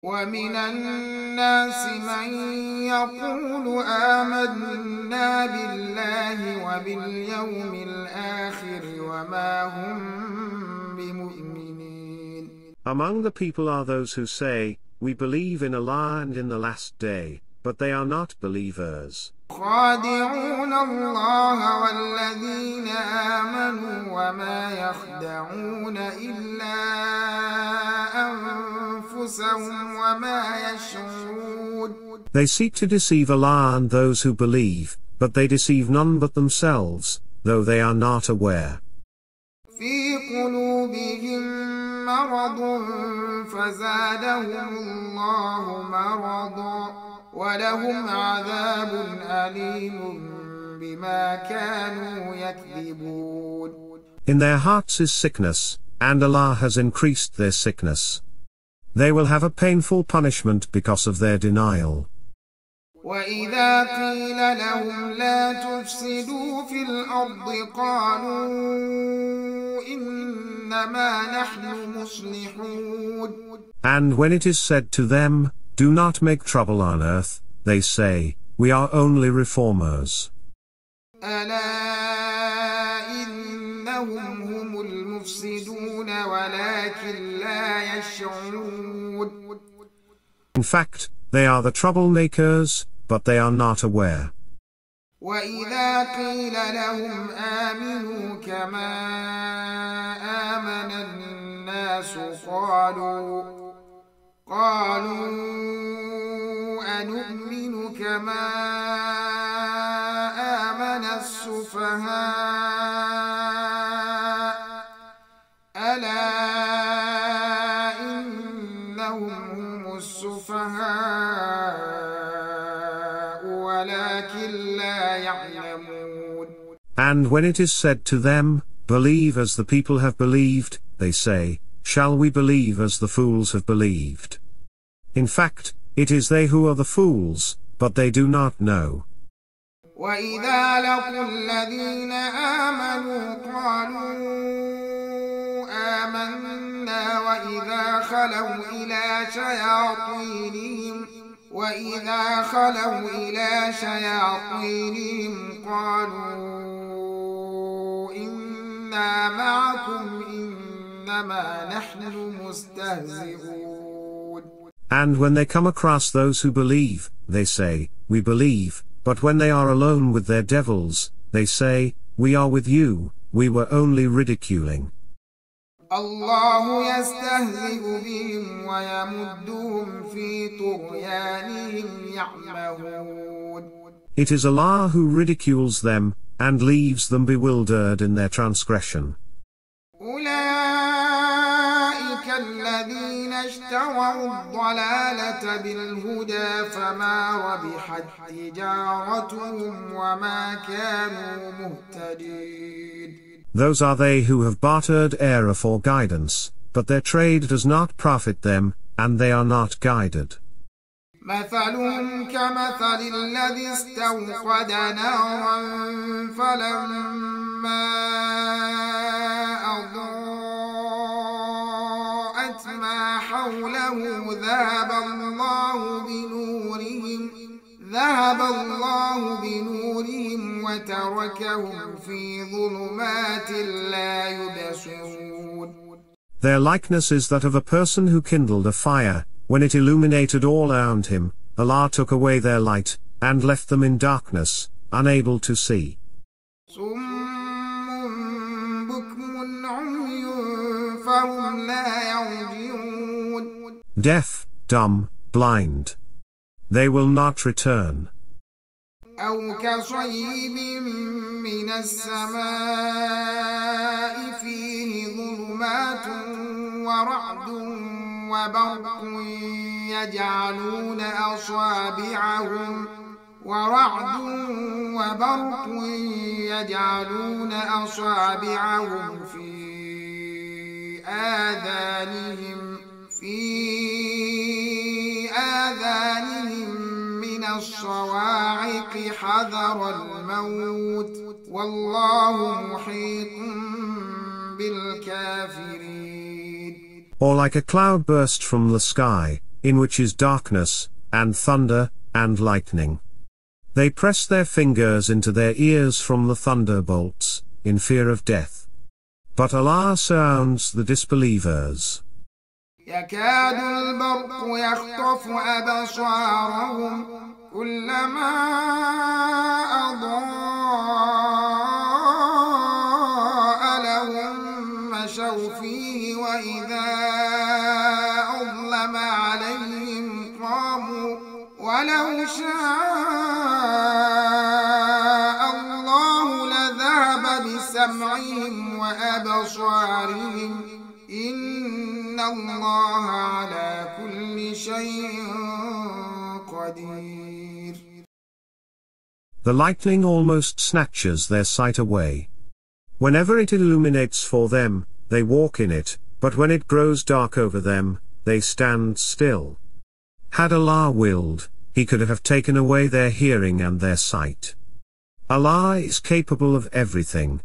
ومن الناس من يقول آمنا بالله وباليوم الآخر وما هم بمؤمنين. Among the people are those who say, we believe in Allah and in the last day, but they are not believers. خادعون الله والذين آمنوا وما يخدعون إلا أنفسهم وما يشعرون. They seek to deceive Allah and those who believe, but they deceive none but themselves, though they are not aware. في قلوبهم مرض فزادهم الله مرضا ولهم عذاب أليم بما كانوا يكذبون. In their hearts is sickness, and Allah has increased their sickness. They will have a painful punishment because of their denial. وإذا قيل لهم لا تفسدوا في الأرض قالوا إنما نحن مصلحون. And when it is said to them, do not make trouble on earth, they say, we are only reformers. ألا إنهم هم المفسدون ولكن لا يشعرون. In fact, they are the troublemakers, but they are not aware. وإذا قيل لهم آمنوا كما آمن الناس قالوا أنؤمن كما آمن السفهاء ألا إنهم هم السفهاء ولكن لا يعلمون. And when it is said to them, believe as the people have believed, they say, shall we believe as the fools have believed? In fact, it is they who are the fools, but they do not know. وَإِذَا لَقُوا الَّذِينَ آمَنُوا قَالُوا آمَنَّا وَإِذَا خَلَوْا إِلَى شَيَاطِينِهِمْ قَالُوا إِنَّا مَعَكُمْ إِنَّمَا نَحْنُ مُسْتَهْزِئُونَ. And when they come across those who believe, they say, we believe, but when they are alone with their devils, they say, we are with you, we were only ridiculing. الله يستهزئ بهم ويمدهم في طغيانهم يعمهون. It is Allah who ridicules them, and leaves them bewildered in their transgression. أولئك الذين اشتروا الضلالة بالهدى فما ربحت تجارتهم وما كانوا مهتدين. Those are they who have bartered error for guidance, but their trade does not profit them, and they are not guided. مثلهم كمثل الذي استوقد نارا فلما أضاءت ما حوله ذهب الله بنورهم وتركهم في ظلمات لا يبصرون. Their likeness is that of a person who kindled a fire. When it illuminated all around him, Allah took away their light, and left them in darkness, unable to see. Deaf, dumb, blind. They will not return. أو كصيب من السماء فيه ظلمات ورعد وبرق يجعلون أصابعهم في آذانهم من الصواعق حذر الموت والله محيط بالكافرين. Or like a cloud burst from the sky, in which is darkness, and thunder, and lightning. They press their fingers into their ears from the thunderbolts, in fear of death. But Allah surrounds the disbelievers. يكاد البرق يخطف أبصارهم كلما أضاء لهم مشوا فيه وإذا أظلم عليهم قاموا ولو شاء الله لذهب بسمعهم وأبصارهم إن الله على كل شيء قدير. The lightning almost snatches their sight away. Whenever it illuminates for them, they walk in it, but when it grows dark over them, they stand still. Had Allah willed, He could have taken away their hearing and their sight. Allah is capable of everything,